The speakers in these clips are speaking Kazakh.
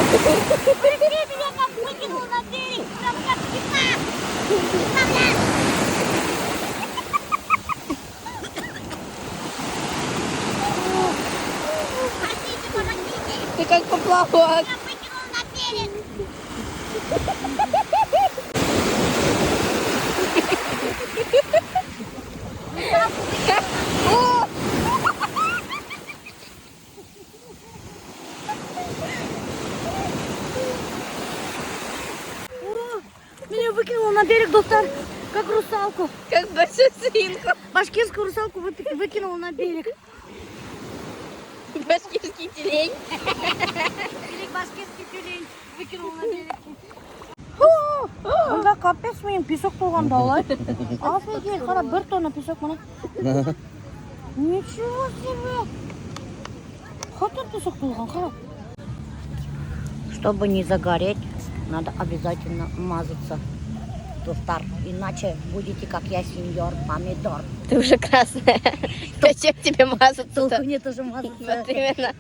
Быстрее меня как выкинул на берег, прям как кита. Представляешь? Спасите, помогите. Ты как поплавок. Меня выкинул на берег. О! Ура! Меня выкинуло на берег, доктор, как русалку. Как большую свинку. Башкирскую русалку выкинула на берег. Башкирский тюлень. Или башкирский тюлень выкинул на берег. Мында капец менен песок болгон да алай. Офигеть, кара 1 тонна песок мына. Ничего себе! Хотя песок болгон, кара. Чтобы не загореть, надо обязательно мазаться. Достар, иначе будете как я, сеньор помидор. Ты уже красная. Зачем тебе мазаться-то? Мне тоже мазаться. Вот именно.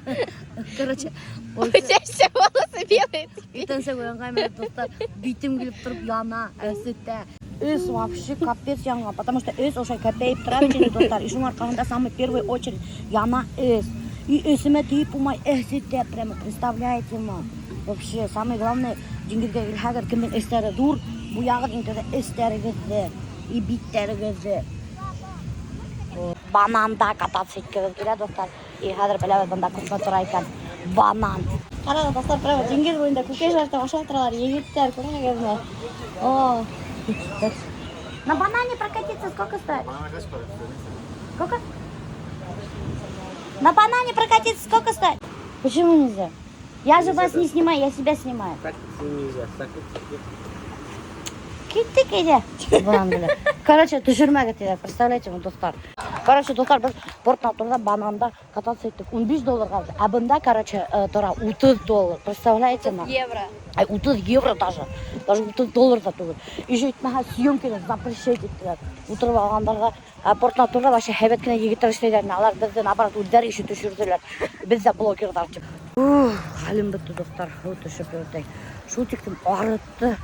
Короче, У тебя все волосы белые. ертеңше оянған мен достар бүйтім келіп тұрып яна өсітті. Өз вообще капец яңа, потому что өз ошай көпейіп тұрады және достар. Ишің арқағында самый первый очередь яна өз. И өсіме түйіп умай өсітті, прямо представляете ма? Вообще, самый главный, жеңгерге илхагар кімдің өстері дур, bu yağı dintirde өстерігізді, и биттерігізді. Бананда кататься еткізіп келеді достар. И қазір біләбіз бұнда күтіп тұра екен. Банан. Қарады достар, прямо жеңгер бойында көке жарты аша тұралар, егеттер, көріңе кезіне. О, на банане прокатиться сколько стоит? Сколько? На банане прокатиться сколько стоит? Почему нельзя? Я же вас не снимаю, я себя снимаю. Так нельзя, так Кеттік еде. Короче, түшірме кетеді, представляете, достар. Короче, достар, біз портна тұрда бананда кататься еттік. 15 доллар қалды. А бұнда, короче, тұра 30 доллар. Представляете, ма? Евро. 30 евро даже. Даже 30 доллар да тұғыр. Еще етмеға съемкені запрещать еттілер. Отырып алғандарға портна тұрда вообще хәбеткіне егеттер істейдерін. Алар бізден апарат өздері еще түшірділер. Біз де блогердар чып. Ғалым бітті, достар. Түшіп өртей. Шутиктім арытты.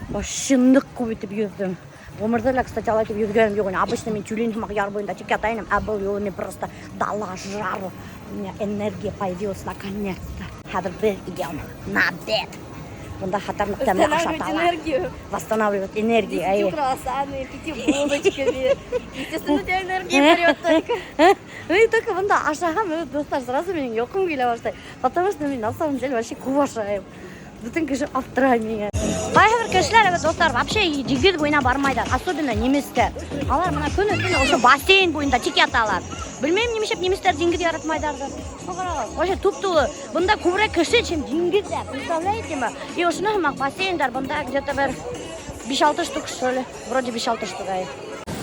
Вообще нық көбейтіп yüzdüm. Өмірді, кстати, алайтып yüzгенім жоқ. Обычно мен тюленім яр бойында тек атайным, а бұл жолы мен просто дала жару. У меня энергия появилась наконец-то. Қазір бір идем на обед. Бұнда хатарнық тәмі ашаталар. Восстанавливать энергию. Пяти круассанами, 5 булочками. Естественно, у тебя энергия прет только. И только бұнда ашағам, достар, сразу менің йоқым келе баштайды. Потому что мен на самом деле вообще кубашайым. Бүтін кіші автырай меня. Байғыр кішілер, достар, вообще жігіт бойына бармайдар, особенно немістер. Алар мына күні осы бассейн бойында тек яталар. Білмеймін, немешеп немістер жігіт яратмайдарды. Вообще туп-тулы. Бұнда көбірек кіші, чем жігіттер, представляете ма? И осыны хымақ бассейндар, бұнда где-то бір 5-6 штук, что ли? Вроде 5-6 штук.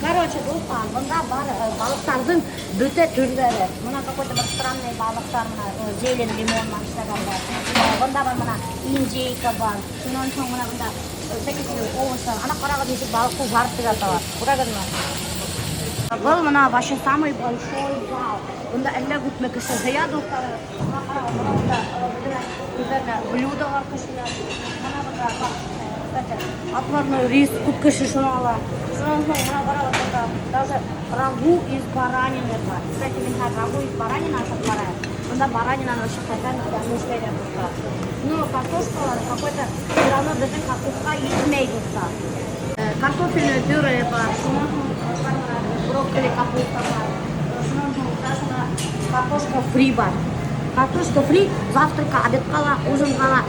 Короче, достар, бұнда бар балықтардың бүте түрлері. Мына какой-то бір странный балықтар, зелен, лимоннан штағанда. Бұнда бар мына индейка бар. Сонан соң мына бұнда всякие овощи. Ана қараға десек балықты жарты жаталар. Көрәгіз ма? Бұл мына вообще самый большой зал. Бұнда әлі күтме кіші зия достары. Мына қараға бұнда блюдо бар кішілер. Мына бұнда отварной рис, тут кіші шунала. Сонан соң мына қараға даже рагу из баранины бар. Кстати, мен рагу из баранины ашып барайын. Бұнда баранинаны өшіп қайтан өшпейді достар. Ну, картошкалар какой-то все равно біздің картошка етмейді достар. Картофельное пюре бар. Сонан соң брокколи, капуста бар. Сонан соң картошка фри бар. Картошка фри завтракқа, обедқа, ужинға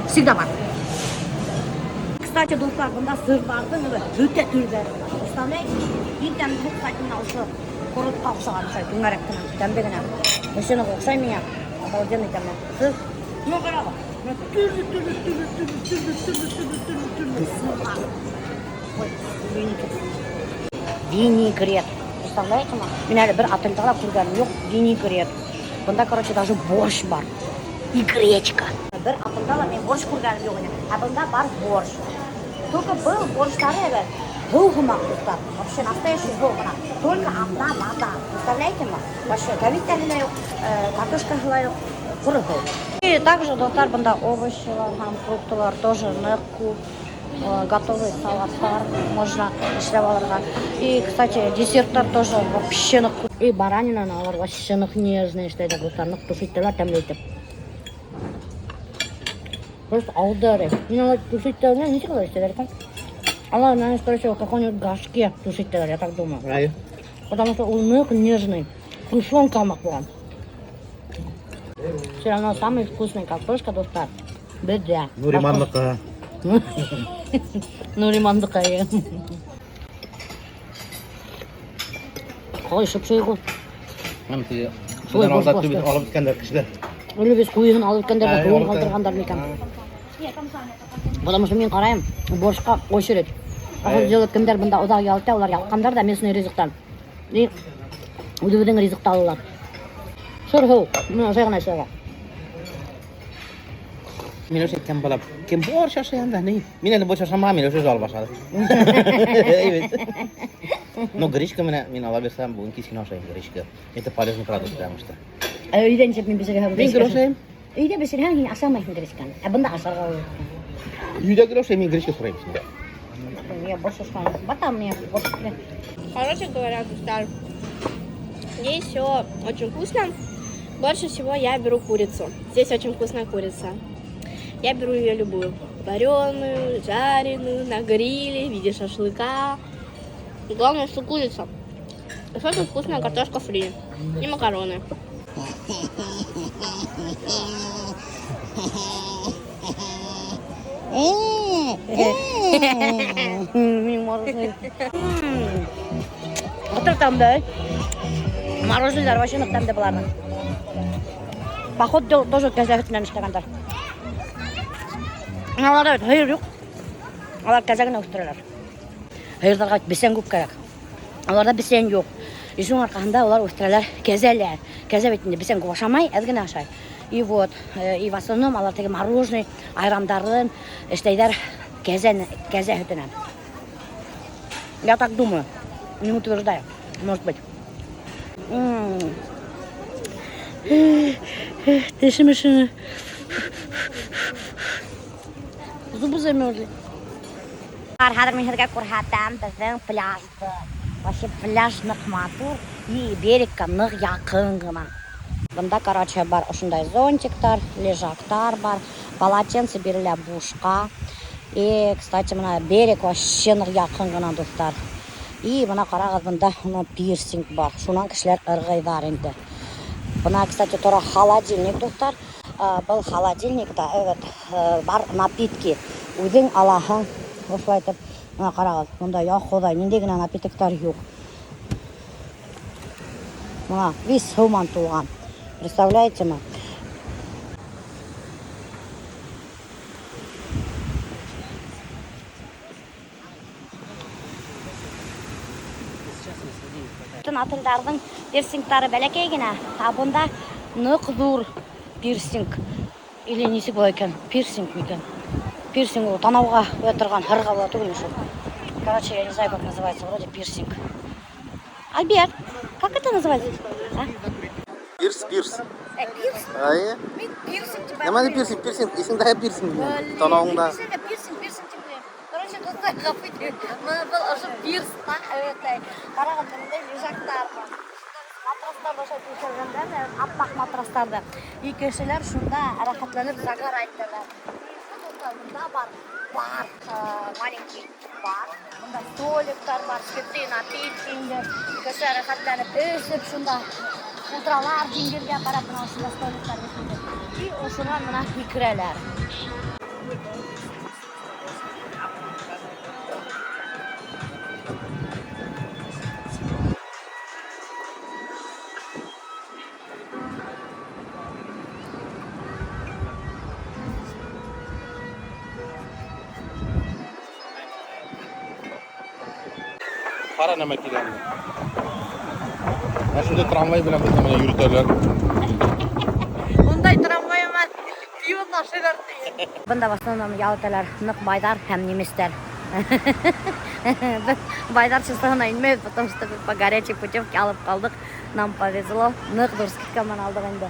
всегда бар. Кстати, достар, бұнда сыр бардың өте түрлері. Представляете? Ертең бұл сайтында осы қорытқа ұқсаған ұқсайды, дүңәректің дәмбегіне. Өшені ұқсай меня, обалденный дәмі. Сыр, ну қараға. Түрлі сыр бар. Ой, винегрет. Представляете ма? Мен әлі бір отельдіға көргенім жоқ, винегрет. Бұнда, короче, даже борщ бар. И гречка. Бір отельдіға мен борщ көргенім жоқ. А бұнда бар борщ. Только был борщтары, был гумак, достар. Вообще настоящий был гумак. Только одна вода. Представляете ма? Вообще, говядина, картошка, куры был. И также достар бында овощилар, һәм фруктылар тоже нык күп. Готовый салаттар можно эшләп алырга. И, кстати, десерттар тоже вообще нык күп. И баранинаны алар вообще нык нежный эшләйдә достар, нык тушиттеләр тәмле итеп. Просто аударый. Мне тушиттеләр ничек алар эшләр икән? Алар, наверное, скорее всего, в какой-нибудь горшке тушиттеләр, я так думаю. Потому что он нык нежный. Тушенка алмак булган. Все равно самый вкусный картошка достар. Бездә. Нуриманлыкка. Нуримандыкка. Кай шып-шыйгы. Мен тие. Шулар алып түбит алып киткәндер кешеләр. Үле без куйын алып киткәндер, куйын калдыргандар микән. Потому что мен карайм, борышка очередь. Ахыр җылы кемдер бында удак ялта, улар ялкандар да местный ризыктан. И үзебезнең ризыкта алалар. Шурһу, мен шәгънә шәгә. Мен өчен кем булып, кем борç yaşayan da ne? Мен әле борç yaşamam, мен өчен жал башлады. Evet. Но гречка мен ала берсем, бүген кичкене ашайм гречка. Это полезный продукт, потому что. Өйдән чеп мен бизгә һәм. Мен грошайм. Өйдә без һәм ашамайсың гречканы. Ә бында ашарга. Үйдә грошай мен гречка сорайм сине. Я больше шла. Батам мне больше. Короче говоря, Густав, здесь все очень вкусно. Больше всего я беру курицу. Здесь очень вкусная курица. Я беру ее любую. Вареную, жареную, на гриле, в виде шашлыка. И главное, что курица. И очень вкусная картошка фри. И макароны. Отыр тамда. Мороженое вообще ныктамда буларны. Походу тоже газетинен эшләгәндер. Алар hayır юк. Алар казагына үстерәләр. Hayırдарга бесен күп кирәк. Аларда бесен юк. Ишуң аркасында алар үстерәләр, кәзәләр. Кәзә битендә бесен күп ашамай, әз генә ашай. И вот, и в основном алар теге мороженое, айрандарын эшләйләр кәзә һөтенән. Я так думаю. Не утверждаю. Может быть. Тешемешене. Зубы замерзли. Хәзер мин һәргә күрһәтәм безнең пляжды. Вообще пляж нык матур и берегка нык якын гына. Бында, короче, бар ошондай зонтиктар, лежактар бар, полотенце бирелә бушка. И, кстати, мына берег вообще нык якын гына достар. И мына карагыз, бында пирсинг бар. Шунан кешеләр ыргыйлар инде. Бына, кстати, тора холодильник достар. Был холодильникта, бар напитки. Үзең алаһың. Ошолай итеп, мына карагыз, монда я ходай, нинди генә напитоктар юк. Мына весь суман тулган. Представляете ме? Ателдәрнең пирсингтары бәләкәй генә, ә бунда нык зур пирсинг. Или ничек була икән? Пирсинг микән? Пирсинг ул танауга куя торган, һырга була түгел шул. Короче, я не знаю, как называется, вроде пирсинг. Альберт, как это называется? Пирс. Пирс? Ай. Пирсинг типа. Нема пирсинг, исеңдә пирсинг. Танауыңда. Пирсинг. Короче, достар, капыты. Мына был ошо пирс, та, карагыз, мындай лежактар бар. Матрастар баша түшәлгәндә, аппак матрастарда. И кешеләр шунда рәхәтләнеп загар айттылар. Бunda бар, маленький бар. Бunda столиктар бар, скрытые напитки. Кешеләр рәхәтләнеп эсеп шунда. Утралар диңгезгә карап мына шунда столиктар бетте. И ошоннан мына фикрәләр. Qara nima kelgan. Mana shunda tramvay bilan bizni mana yuritadilar. Unday tramvay emas, piyon машиналар. Бunda в основном ялталар нык байдар һәм немецлар. Байдар чистыгына инмәйбез, потому что по горячей путевке алып калдык. Нам повезло. Нык дурскикка мен алдык инде.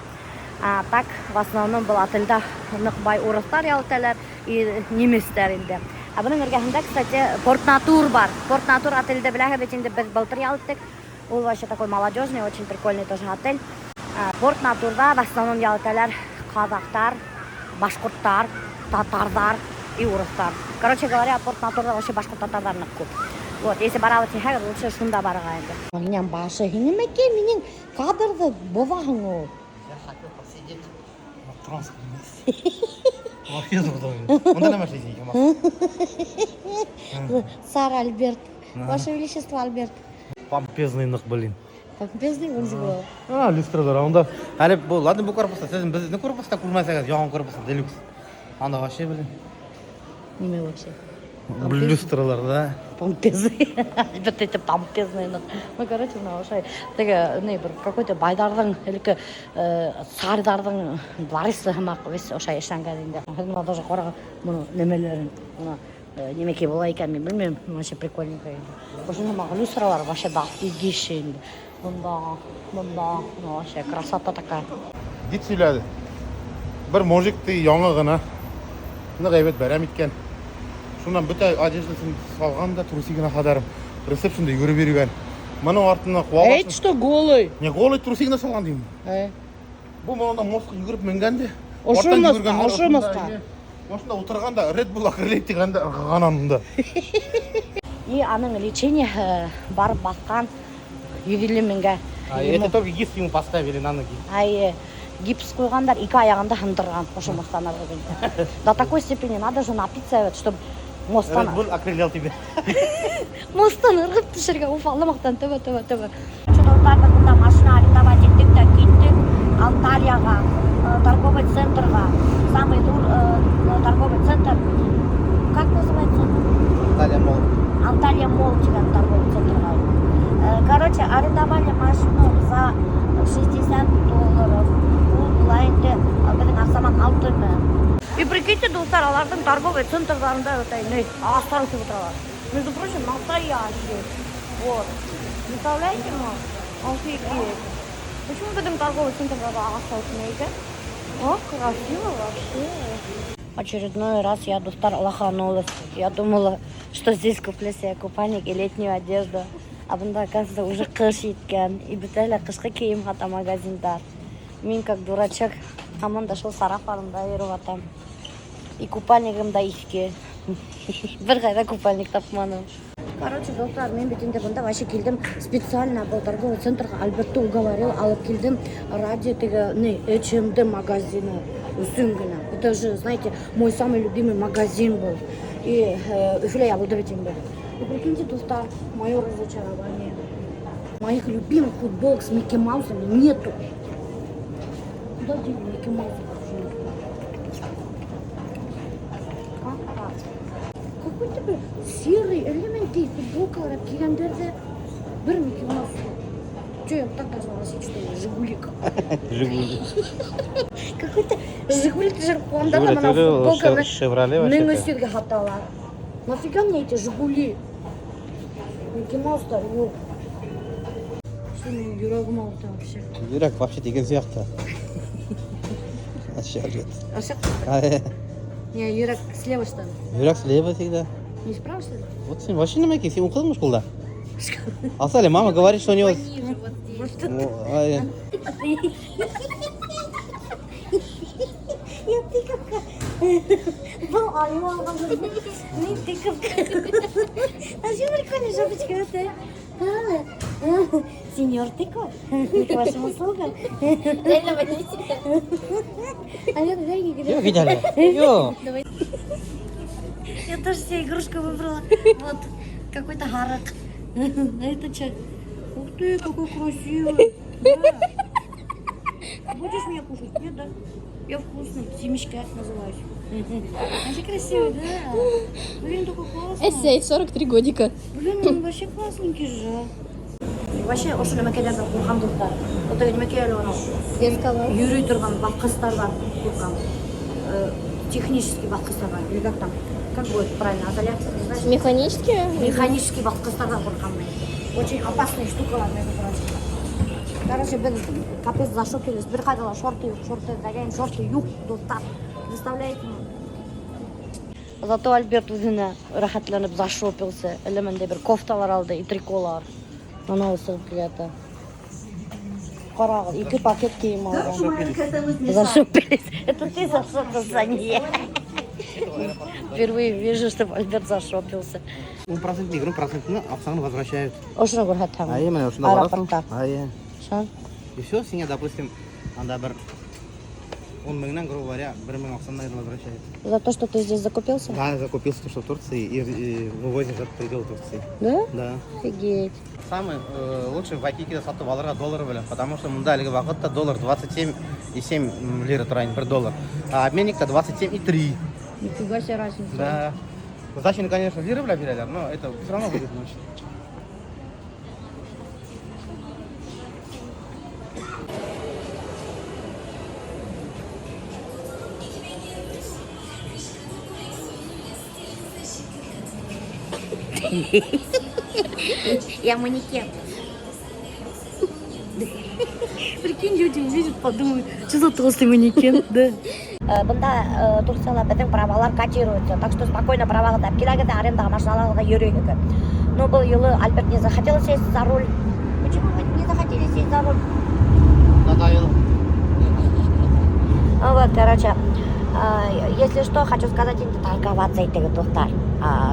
А так в основном был отельда ныкбай урыстар ялталар и немецтер инде. А буның эргәһендә, кстати, Порт-Натур бар. Порт-Натур отельдә беләһе бит инде без былтыр ялттык. Ул вообще такой молодежный, очень прикольный тоже отель. Порт-Натурда в основном ялталар казактар, башкорттар, татарлар и урыстар. Короче говоря, Порт-Натурда вообще башкорт-татарлар күп. Вот, если барабыз тиһәр, лучше шунда барырга инде. Минем башы, һинеметке минең кадрды боваһың ул. Я хотел посидеть на транспорте. Вообще трудно. Он на машине сидит. Сар Альберт. Ваше Величество Альберт. Помпезный нах, блин. Помпезный он же. Люстрадар, анда. Әле бұл, ладно бұл корпуста, сіздің біздің корпуста көрмәсеңіз, яғын корпуста, делюкс. Анда вообще, блин. Неме вообще? Люстралар, да. Помпезный. Альберт это помпезный. Ну, короче, вообще, не, какой-то байдардың, или сардардың дворысы хымақ, весь ошай эшләнгән инде. Хәзер даже карага моны немеләрен, немеке була икән, мин белмим, вообще прикольненько инде. Ошоны мага люстралар вообще дофигища инде. Бunda, вообще красота такая. Dit сөйләді. Бір мужикты яңа гына гайбәт бәрәм иткән. Шуннан бөтә одеждасын салган да трусигына кадарым. Ресепшнда йөреп йөргән. Моның артына куаласын. что голый? Не голый трусигына салган дим. Бу монда мостка йөреп менгән де. Машинада утырганда Red Bull акырлайт дигәндә ыргананында. И аның лечение барып баскан 150 меңгә. Это только гипс ему поставили на ноги. Ай, гипс куйгандар, 2 аягында хындырган ошо мостан аргы. До такой степени надо же напиться, чтобы мостан. Red Bull окрылял тебя. Мостан ыргып төшәргә уфалымактан төбе. Чудовтарда бунда машина арендовать иттек тә киттек Анталияга, торговый центрга. Самый торговый центр. Как называется? Анталия Молл деген торговый центрга. Короче, арендовали машину за $60. Бұл енді біздің ақсаман 6 мың. И прикиньте, достар, алардың торговый центрдарында астар өтіп отыралар. Между прочим, настоящий. Вот. Представляете, офигеть. Почему біздің торговый центрдарда астар өтмейді? О, красиво вообще. Очередной раз я, достар, лоханулась. Я думала, что здесь куплю себе купальник и летнюю одежду. А бунда, оказывается, уже кыш еткән. И бөтәле кышкы кием хата магазиндар. Мин как дурачок, хаман да шул сарафанымда йөреп атам. И купальнигым да ихке. Бер кайда купальник тапмадым. Короче, достар, мен бит инде бунда вообще келдим специально был торговый центрга Альбертты уговорил, алып келдим ради теге H&M магазина. Үсүнгенә. Это же, знаете, мой самый любимый магазин был. И Уфле я буду ведь. И прикиньте, достар, мое разочарование. Моих любимых футболок с Микки Маусом нету. Куда дели Микки Маус? Какой-то бір серый элементы футболкалар кигәндәрдә бер Микки Маус. Что я так должна носить, что ли? Жигулик. Какой-то Жигулик жирконда там она футболка. Шевроле Мен өстелге хаталар. Нафига мне эти Жигули? Микки Маустар yok. Что мне yüreğim oldu вообще? Yürek вообще деген сияқты. Вообще жет. Не, yüreğ слева что ли? Yürek слева всегда. Не справа что ли? Вот сен вообще неме сен укыдың школда? Асали, мама говорит, что у него... Я тыковка. Ну, а я могу не тыковка. А что прикольная жопочка это? Сеньор тыква. К вашим услугам. А я туда не говорю. Видели? Йо. Я тоже себе игрушку выбрала. Вот, какой-то гарак. А это что? Ух ты, какой красивый. Да. Будешь меня кушать? Нет, да? Я вкусный. Семечка называюсь. Вообще красивый, да? Блин, такой классный. Эссей, 43 годика. Блин, он вообще классненький же. Вообще, ошо немекелерден куркам достар. Ото немекелер анау. Йөрөй турган баккыстардан куркам. Технический баккыстардан. Или как там? Как будет правильно? Азалия? Знаешь? Механические? Механический баккыстардан куркам. Очень опасные штукалар, между прочим. Короче, біз капец зашопились. Бір қайдала шорты деген шорты юқ достар. Представляете? Зато Альберт өзіне рахатланып зашопился. Элеменде бір кофталар алды и триколар. Анау сырып келеді. Қарағы, 2 пакет киім алған. Зашопились. Это ты зашопился, а не я. Впервые вижу, чтобы Альберт зашопился. Он процентный игру, процентный акцент возвращают. Ошына көрһәт һәм. А именно, что Аэропортта. Шан. И все, синя, допустим, анда бір 10 мыңнан, грубо говоря, 1 мың акцент, наверное, возвращает. За то, что ты здесь закупился? Да, я закупился, что в Турции и вывозим за пределы Турции. Да? Да. Офигеть. Самый лучший в Вайкикиде сатып алырга доллар белән, потому что мында әлеге вакытта доллар 27,7 лира турайын, 1 доллар. А обменникта 27,3. Нифига себе разница. Да. Сдачи, конечно, лиры белән бирәләр, но это все равно будет ночь. Я манекен. Прикинь, люди увидят, подумают, что за толстый манекен, да. Бында Турцияда біздің правалар котируются, так что спокойно праваға да келеді, арендаға машиналарға да йөрейік. Но был юлы Альберт не захотел сесть за руль. Почему вы не захотели сесть за руль? Надоело. Вот, короче, если что, хочу сказать, енді торговаться етігі достар.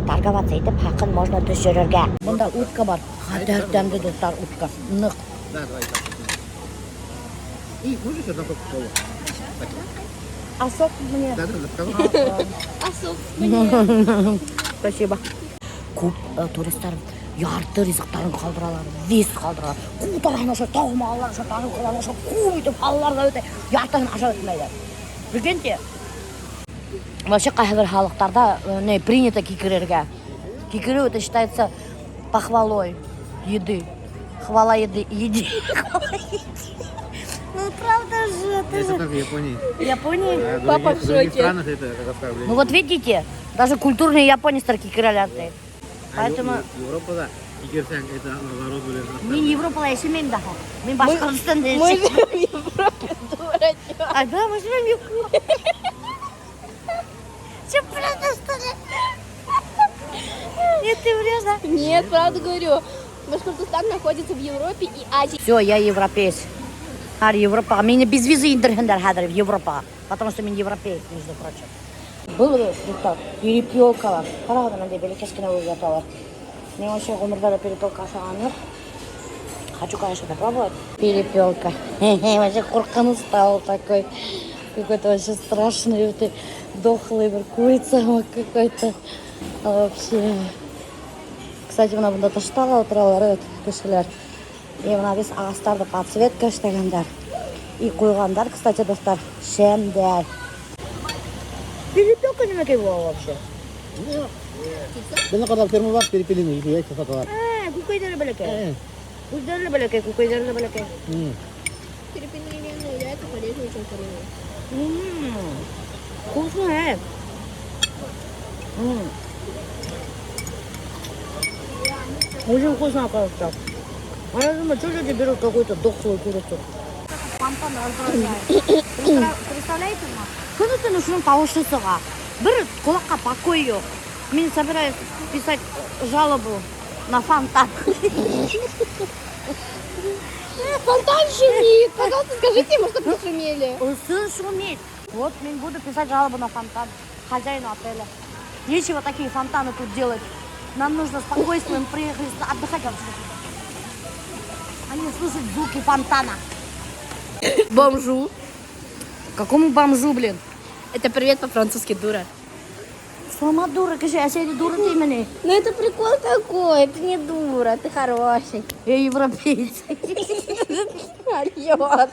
Торговаться етіп, хақын можно түшірерге. Бында утка бар. Қадар дәмді достар утка. Нық. Да, давай так. И можешь одну кока-колу? А сок мне? Да, сказал. А сок Спасибо. Көп туристер ярты ризықтарын қалдыралар, вес қалдыралар. Қуытаран аша, тауымалар аша, тағы қалан аша, көйтіп, алларға өте, яртығын аша өтмейді. Білгенде? Вообще, қайбір халықтарда не принято кикірерге. Кикірі это считается похвалой еды. Хвала еды. Ну, правда же, это Это же... как в Японии. Япония? Папа в шоке. странах это как оскорбление. Ну вот видите, даже культурные японцы кикірелерді. Поэтому... Европада егерсең, это наоборот будет. Мен Европада yaşamayayım daha. Ben Başkırlıstan'da Мы yaşayayım. живем в Европе, дурачок. А, да, мы живем в Европе. Че, правда, что ли? Нет, ты врешь, да? Нет, правда говорю. Башкортостан находится в Европе и Азии. Все, я европеец. Har Европа. Меня без визы индирхендер хадр в Европа. Потому что я европеец, между прочим. Было тут перепелка. Правда, надо беликескine уезжала. Мне вообще умерла перепелка ашағаны. Хочу, конечно, попробовать. Перепелка. Вообще куркан стал такой. Какой-то вообще страшный. Вот дохлый курица какой-то. Вообще. Кстати, мына бunda таштала отыралар кешелер. И мына біз ағастарды подсветка іштегендер. И қойғандар, кстати, достар, шемдер. Перепелка немеге была вообще? Бені қадал ферма бар, перепелині, яйца саталар. Кукайдары бәлеке. Кукайдары бәлеке, кукайдары бәлеке. Перепелиные яйца полезнее, чем куриные. Вкусно, Очень вкусно, оказывается. А я думаю, что люди берут какую-то дохлую курицу? Фонтан раздражает. Представляете, ма? Күнү-түнү ушунун табышысыга бир кулакка покой жок. Мен собираюсь писать жалобу на фонтан. Фонтан шумит. Пожалуйста, скажите ему, чтобы не шумели. Сын шумит. Вот мен буду писать жалобу на фонтан хозяину отеля. Нечего такие фонтаны тут делать. Нам нужно спокойствием приехать отдыхать вообще. А не слушать звуки фонтана. Бомжу. Какому бомжу, блин? Это привет по-французски, дура. Сама дура, скажи, а сегодня дура ты меня? Ну это прикол такой, ты не дура, ты хороший. Я европейец. Орёт.